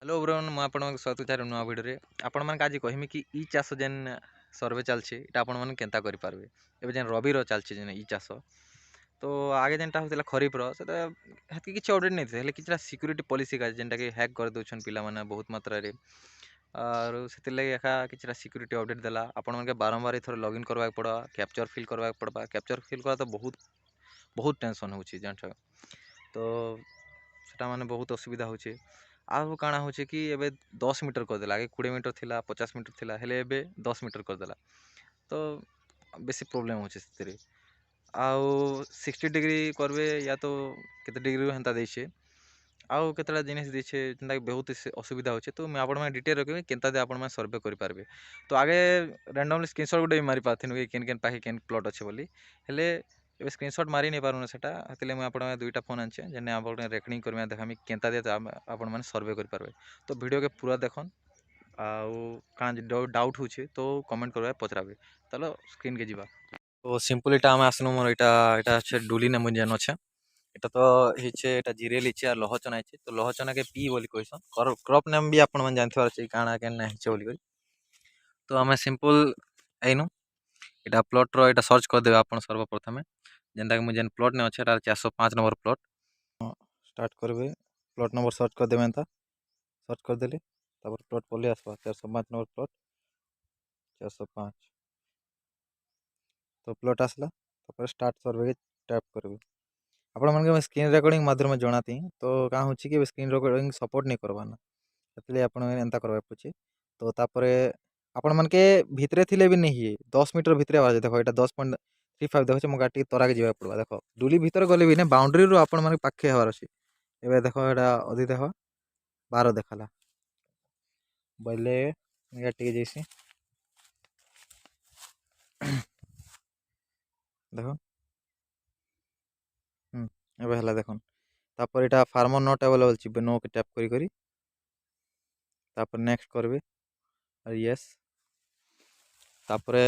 Hello everyone ମୁଁ ଆପଣଙ୍କୁ ସ୍ୱାଗତ ଚାହେଁ ନୂଆ ଭିଡ଼ିଓରେ ଆପଣମାନଙ୍କୁ ଆଜି କହିମି କି ଇ ଚାଷ ଯେନ୍ ସର୍ଭେ ଚାଲିଛି ଏଇଟା ଆପଣମାନେ କେନ୍ତା କରିପାରିବେ। ଏବେ ଯେନ୍ ରବିର ଚାଲିଛି ଯେନ୍ ଇ ଚାଷ ତ ଆଗେ ଯେନ୍ଟା ହେଉଥିଲା ଖରିଫର ସେଟା ହେତ୍କି କିଛି ଅପଡ଼େଟ୍ ନେଇଥିଲେ ହେଲେ କିଛିଟା ସିକ୍ୟୁରିଟି ପଲିସି କାଜେ ଯେନ୍ଟାକି ହ୍ୟାକ୍ କରିଦେଉଛନ୍ ପିଲାମାନେ ବହୁତ ମାତ୍ରାରେ ଆରୁ ସେଥିର୍ଲାଗି ଏକା କିଛିଟା ସିକ୍ୟୁରିଟି ଅପଡ଼େଟ୍ ଦେଲା ଆପଣମାନଙ୍କୁ ବାରମ୍ବାର ଏଥର ଲଗ୍ଇନ୍ କରିବାକୁ ପଡ଼ବା କ୍ୟାପଚର୍ ଫିଲ୍ କରିବାକୁ ପଡ଼ବା କ୍ୟାପଚର୍ ଫିଲ୍ କରା ତ ବହୁତ ଟେନସନ୍ ହେଉଛି ଜାଣିଛ ତ ସେଟା ମାନେ ବହୁତ ଅସୁବିଧା ହେଉଛି। ଆଉ କାଣା ହେଉଛି କି ଏବେ 10 ମିଟର କରିଦେଲା ଆगे 20 ମିଟର ଥିଲା 50 ମିଟର ଥିଲା ହେଲେ ଏବେ 10 ମିଟର କରିଦେଲା ତ ବେଶୀ ପ୍ରୋବ୍ଲେମ୍ ହେଉଛି ସେଥିରେ। ଆଉ 60 ଡିଗ୍ରୀ କରିବେ ୟା ତ କେତେ ଡିଗ୍ରୀରୁ ହେନ୍ତା ଦେଇଛେ ଆଉ କେତେଟା ଜିନିଷ ଦେଇଛେ ଯେନ୍ଟାକି ବହୁତ ଅସୁବିଧା ହେଉଛି ତ ମୁଁ ଆପଣମାନେ ଡିଟେଲ୍ ରଖିବି କେନ୍ତା ଦେ ଆପଣମାନେ ସର୍ଭେ କରିପାରିବେ। ତ ଆଗେ ରାଣ୍ଡମଲି ସ୍କ୍ରିନସଟ୍ ଗୋଟେ ମାରି ପାରୁଥିନୁ କି କେନ୍ କେନ୍ ପାଖେ କେନ୍ ପ୍ଲଟ୍ ଅଛି ବୋଲି ହେଲେ ଏବେ ସ୍କ୍ରିନସଟ୍ ମାରି ନେଇ ପାରୁନି ସେଟା ହେଥିଲେ ମୁଁ ଆପଣ ଦୁଇଟା ଫୋନ୍ ଆଣିଛେ ଯେନେ ଆପଣ ରେକର୍ଡ଼ିଂ କରିବା ଦେखाମି କେନ୍ତା ଦେ ଆପଣମାନେ ସର୍ଭେ କରିପାରିବେ। ତ ଭିଡ଼ିଓକେ ପୁରା ଦେଖନ୍ ଆଉ କାଣା ଡାଉଟ୍ ହେଉଛି ତ କମେଣ୍ଟ କରିବା ପଚରାବେ ତାହେଲେ ସ୍କ୍ରିନ୍କେ ଯିବା। তো সিম্পল এটা আমি আসনু মোর এটা হচ্ছে ডুলি নেমু যেন আছে এটা তো হচ্ছে এটা জিরেল ইচ্ছে আর লহচনা আছে তো লহচনাকে পি বলি কইসন ক্রপ নেম বি আপন মানে জানতে পারছে কাଣା কেন না হচ্ছে বলি তো আমি সিম্পল আইনু এটা প্লটর এটা সর্চ କରିଦେବେ ଆପଣ ସର୍ବପ୍ରଥମେ ଯେନ୍ଟାକି ମୁଁ ଯେନ୍ ପ୍ଲଟ୍ ନେ ଅଛେ ଏଟା 405 ନମ୍ବର ପ୍ଲଟ୍ ଷ୍ଟାର୍ଟ କରିବେ ପ୍ଲଟ୍ ନମ୍ବର ସର୍ଚ୍ଚ କରିଦେବେ ଏନ୍ତା ସର୍ଚ୍ଚ କରିଦେଲେ ତାପରେ ପ୍ଲଟ୍ ପଲେଇ ଆସବା 405 ନମ୍ବର ପ୍ଲଟ୍ 405 ତ ପ୍ଲଟ୍ ଆସିଲା ତାପରେ ଷ୍ଟାର୍ଟ ସର୍ଭେ ଟ୍ୟାପ୍ କରିବେ ଆପଣମାନଙ୍କୁ ମୁଁ ସ୍କ୍ରିନ୍ ରେକର୍ଡ଼ିଂ ମାଧ୍ୟମରେ ଜଣାତି ତ କାଁ ହେଉଛି କି ଏବେ ସ୍କ୍ରିନ୍ ରେକର୍ଡ଼ିଂ ସପୋର୍ଟ ନେଇ କରବାର୍ ନା ସେଥିଲାଗି ଆପଣ ଏନ୍ତା କରବାକୁ ପଡ଼ୁଛି ତ ତାପରେ ଆପଣମାନକେ ଭିତରେ ଥିଲେ ବି ନେଇ ହିଏ 10 ମିଟର ଭିତରେ ଆବାଜ ଦେଖ ଏଇଟା 10.35 ଦେଖୁଛି ମୁଁ ଟିକେ ତରାକେ ଯିବାକୁ ପଡ଼ିବ ଦେଖ ଡୁଲି ଭିତରେ ଗଲେ ବି ନା ବାଉଣ୍ଡରୀରୁ ଆପଣମାନଙ୍କୁ ପାଖେ ହେବାର ଅଛି ଏବେ ଦେଖ ଏଇଟା ଅଧିକ ଦେଖ 12 ଦେଖାଲା ବୋଇଲେ ଟିକେ ଯାଇସି ଦେଖ ଏବେ ହେଲା ଦେଖୁନ୍ ତାପରେ ଏଇଟା ଫାର୍ମର ନଟ୍ ଆଭେଲେବଲ୍ ଯିବେ ନୋକେ ଟ୍ୟାପ୍ କରି ତାପରେ ନେକ୍ସଟ କରିବେ আর ইয়েস তারপরে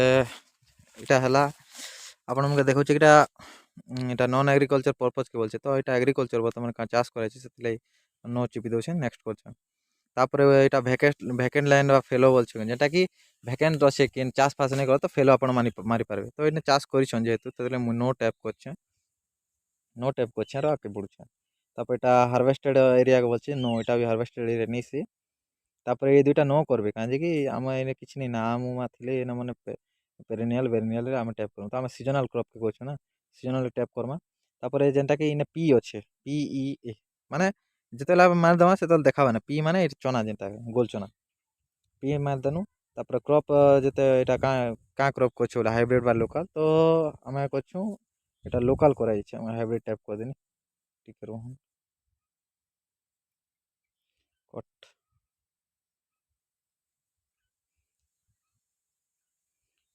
এটা হেলা আপনাকে দেখুছি এটা এটা নন এগ্রিকলচর পর্পজ কে বলছে তো এটা এগ্রিকলচর বর্তমানে চাষ করাছে সেটাই নো চিপি দেছে নেক্সট করছে তারপরে এটা ভ্যাকেন্ট ল্যান্ড বা ফেলো বলছে যেটা কি ভ্যাকেন্ট আছে কেন চাষ ফাস নেই করে তো ফেলো আপনার মারি পারবে তো এটা চাষ করছেন যেহেতু তাহলে মু নো ট্যাপ করছে नो टैप করছে আর আগে বড়ছে তারপর এটা হারভেস্টেড এরিয়া বলছে নো এটা भी হারভেস্টেড এরিয়া নিছি তারপরে এই দুইটা নো করবে কারণ যে কি আমার এনে কিছু নেই নাম উমা থিলে এনে মানে পেরেনিয়াল বেরেনিয়াল আমি ট্যাপ করবো তো আমি সিজনাল ক্রপ কে করছি না সিজনাল ট্যাপ করমা তারপরে যেনটা কি ইনে পি আছে পি ই এ মানে যেତେବେଳେ ଆମେ ମାରି ଦେମା ସେତେବେଳେ ଦେଖାବା ନା ପି ମାନେ ଏଠି ଚନା ଯେନ୍ଟା ଗୋଲ ଚନା ପି ମାରି ଦେନୁ ତାପରେ କ୍ରପ୍ ଯେତେ ଏଇଟା କାଁ କ୍ରପ୍ କରୁଛୁ ବୋଲେ ହାଇବ୍ରିଡ୍ ବା ଲୋକାଲ୍ ତ ଆମେ କରୁଛୁ এটা লোকাল করা যাচ্ছে আমার হাইব্রিড টাইপ করে দিন ଟିକେ ରୁହନ୍ কট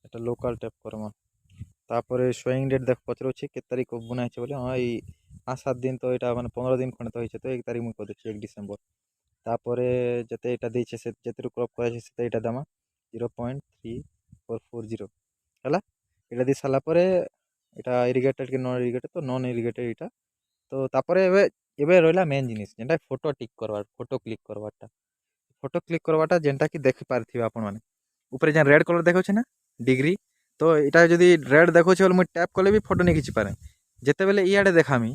এটা লোকাল টাইপ করমা তারপরে শোয়িং ডেট দেখ পচরুছি কে তারিখ বুনা হয়েছে বলে হ্যাঁ এই 5-7 দিন তো এটা মানে 15 দিন খন্ডে তো হয়েছে তো 1 তারিখ মুই করছি 1 ডিসেম্বর তারপরে যেতে এটা দিয়েছে সে যেতে ক্রপ করা আছে সেটা এটা দামা 0.3440 ହେଲା এটা দিয়ে সারা পরে এটা ইরিগেটেড কি নন ইরিগেটেড তো নন ইরিগেটেড এটা তো তারপরে এবে এবে রইলা মেন জিনিস যেটা ফটো টিক করবার ফটো ক্লিক করবারটা ফটো ক্লিক করবাটা যেটা কি দেখি পারথিবে আপন মানে উপরে যেন রেড কলর দেখাচ্ছে না ডিগ্রি তো এটা যদি রেড দেখাচ্ছে বলে মুই ট্যাপ কলে ବି ଫଟୋ ନେଇ ଖିଚି ପାରେ ଯେତେବେଳେ ଇଆଡ଼େ ଦେଖାମି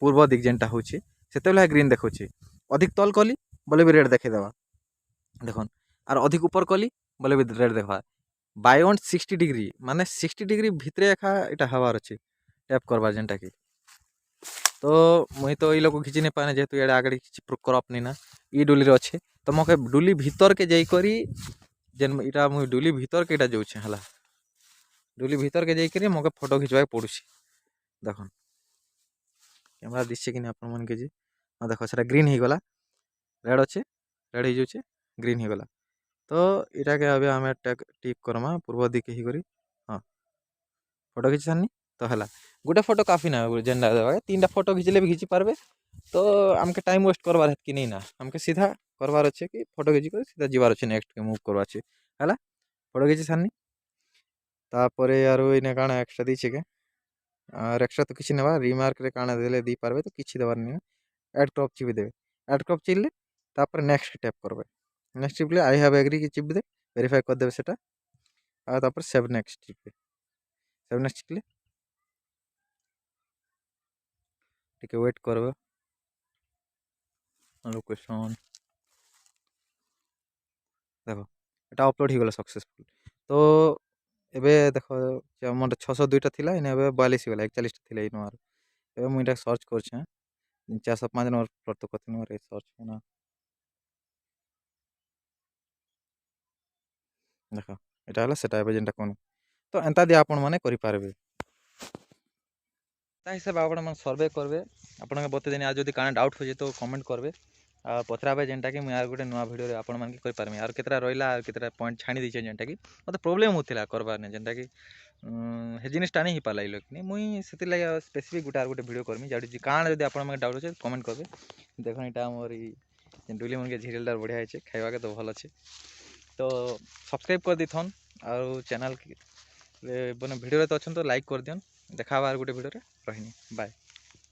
ପୂର୍ବ ଦିଗ ଯେନ୍ଟା ହେଉଛି ସେତେବେଳେ ଗ୍ରୀନ୍ ଦେଖାଉଛି ଅଧିକ ତଲ କଲି ବୋଲେ ବି ରେଡ୍ ଦେଖେଇଦେବା ଦେଖୁନ୍ আর ଅଧିକ উপর কলি ବୋଲେ ବି ରେଡ୍ ଦେଖବା ବାଇ 60 ডিগ্রি মানে 60 ডিগ্রি ভিতরে একা এটা হবার আছে ট্যাপ করবার যেনটা কি তো মুই তো এই লোক ঘিচি নেই পারে যেহেতু এড়ে আগে কিছু ক্রপ নি না ই ডুলির অছে তো মকে ডুলি ভিতরকে যাই করি যেন এটা মুই ডুলি ভিতরকে এটা যাଉଛେ ହେଲା ডুলি ভিতরকে যাইকরি মকে ফটো খিচবাকে পড়ুছি দেখুন ক্যামেরা দিচ্ছে কিনা আপন মনকে যে হ্যাঁ দেখো সেটা গ্রিন হয়ে গলা রেড অছে রেড হয়ে যাচ্ছে গ্রিন হয়ে গলা তো এটাকে ଏବେ ଆମେ ଟିକ୍ କରମା ପୂର୍ବ ଦିକେ ହେଇକରି ହଁ ଫଟୋ ଖିଚି ସାରନି ତ ହେଲା ଗୋଟେ ଫଟୋ କାଫି ନା ଯେନ୍ଟା ଦେବା 3ଟା ଫଟୋ ଖିଚିଲେ ବି ଖିଚି ପାରବେ ତ ଆମକେ ଟାଇମ୍ ୱେଷ୍ଟ করবার হেতকি নেই না আমকে সিধা করবার আছে কি ফটো খিচি করে সিধা যাবার আছে নেক্সট কে মুভ করবার আছে ହେଲା ফটো খিচি সারনি তারপরে আর এনে কাଣା এক্সট্রা দিয়েছে কে আর এক্সট্রা তো কিছু নেবা রিমার্ক রে কাଣା দেলে দি পারবে তো কিছু দেবার নেই এড ক্রপ চিপি দেবে এড ক্রপ চিললে तापर नेक्स्ट टैप करबे नेक्स्ट चिपले आई हैव एग्री की चिपदे वेरीफाई कर देबे सेटा आ तापर सेव नेक्स्ट चिपे सेव नेक्स्ट चिपले टिके वेट करबे लोकेशन देखो एटा अपलोड हो गला सक्सेसफुल तो एबे देखो हमर 602 टा थिला इने एबे 42 गला 41 टा थिला इनो आर एबे मुई एटा सर्च करछे 405 नंबर प्लॉट तो कथि नंबर सर्च ना देखो एटा हला सेटा एबे जेनटा कोन तो एंता दे आपण माने करि पारबे ता हिसाब आपण मन सर्वे करबे आपण के बते देनी आज जदी काना डाउट हो जे तो कमेंट करबे आ पचराबे जेनटा कि मुई यार गुटे नुवा वीडियो रे आपण मन के करि पारमी यार केतरा रहिला केतरा पॉइंट छाणी दैछे जेनटा कि मते प्रॉब्लम होतिला करबार ने जेनटा कि हे जिनिस टाणी ही पाला इलो कि मुई सेति लागि specific Gute are Gute video करमी जाडी जी काना जदी आपण मन डाउट होचे कमेंट करबे देखो एटा हमर ई जेन डुली मन के झिरेलदार बढ़िया हैचे खाइबा के तो भल अछि तो सब्सक्राइब कर दिथन और चैनल के वीडियो रे तो अछन तो लाइक कर दियन देखा बार गुटे वीडियो रे रहिनी बाय।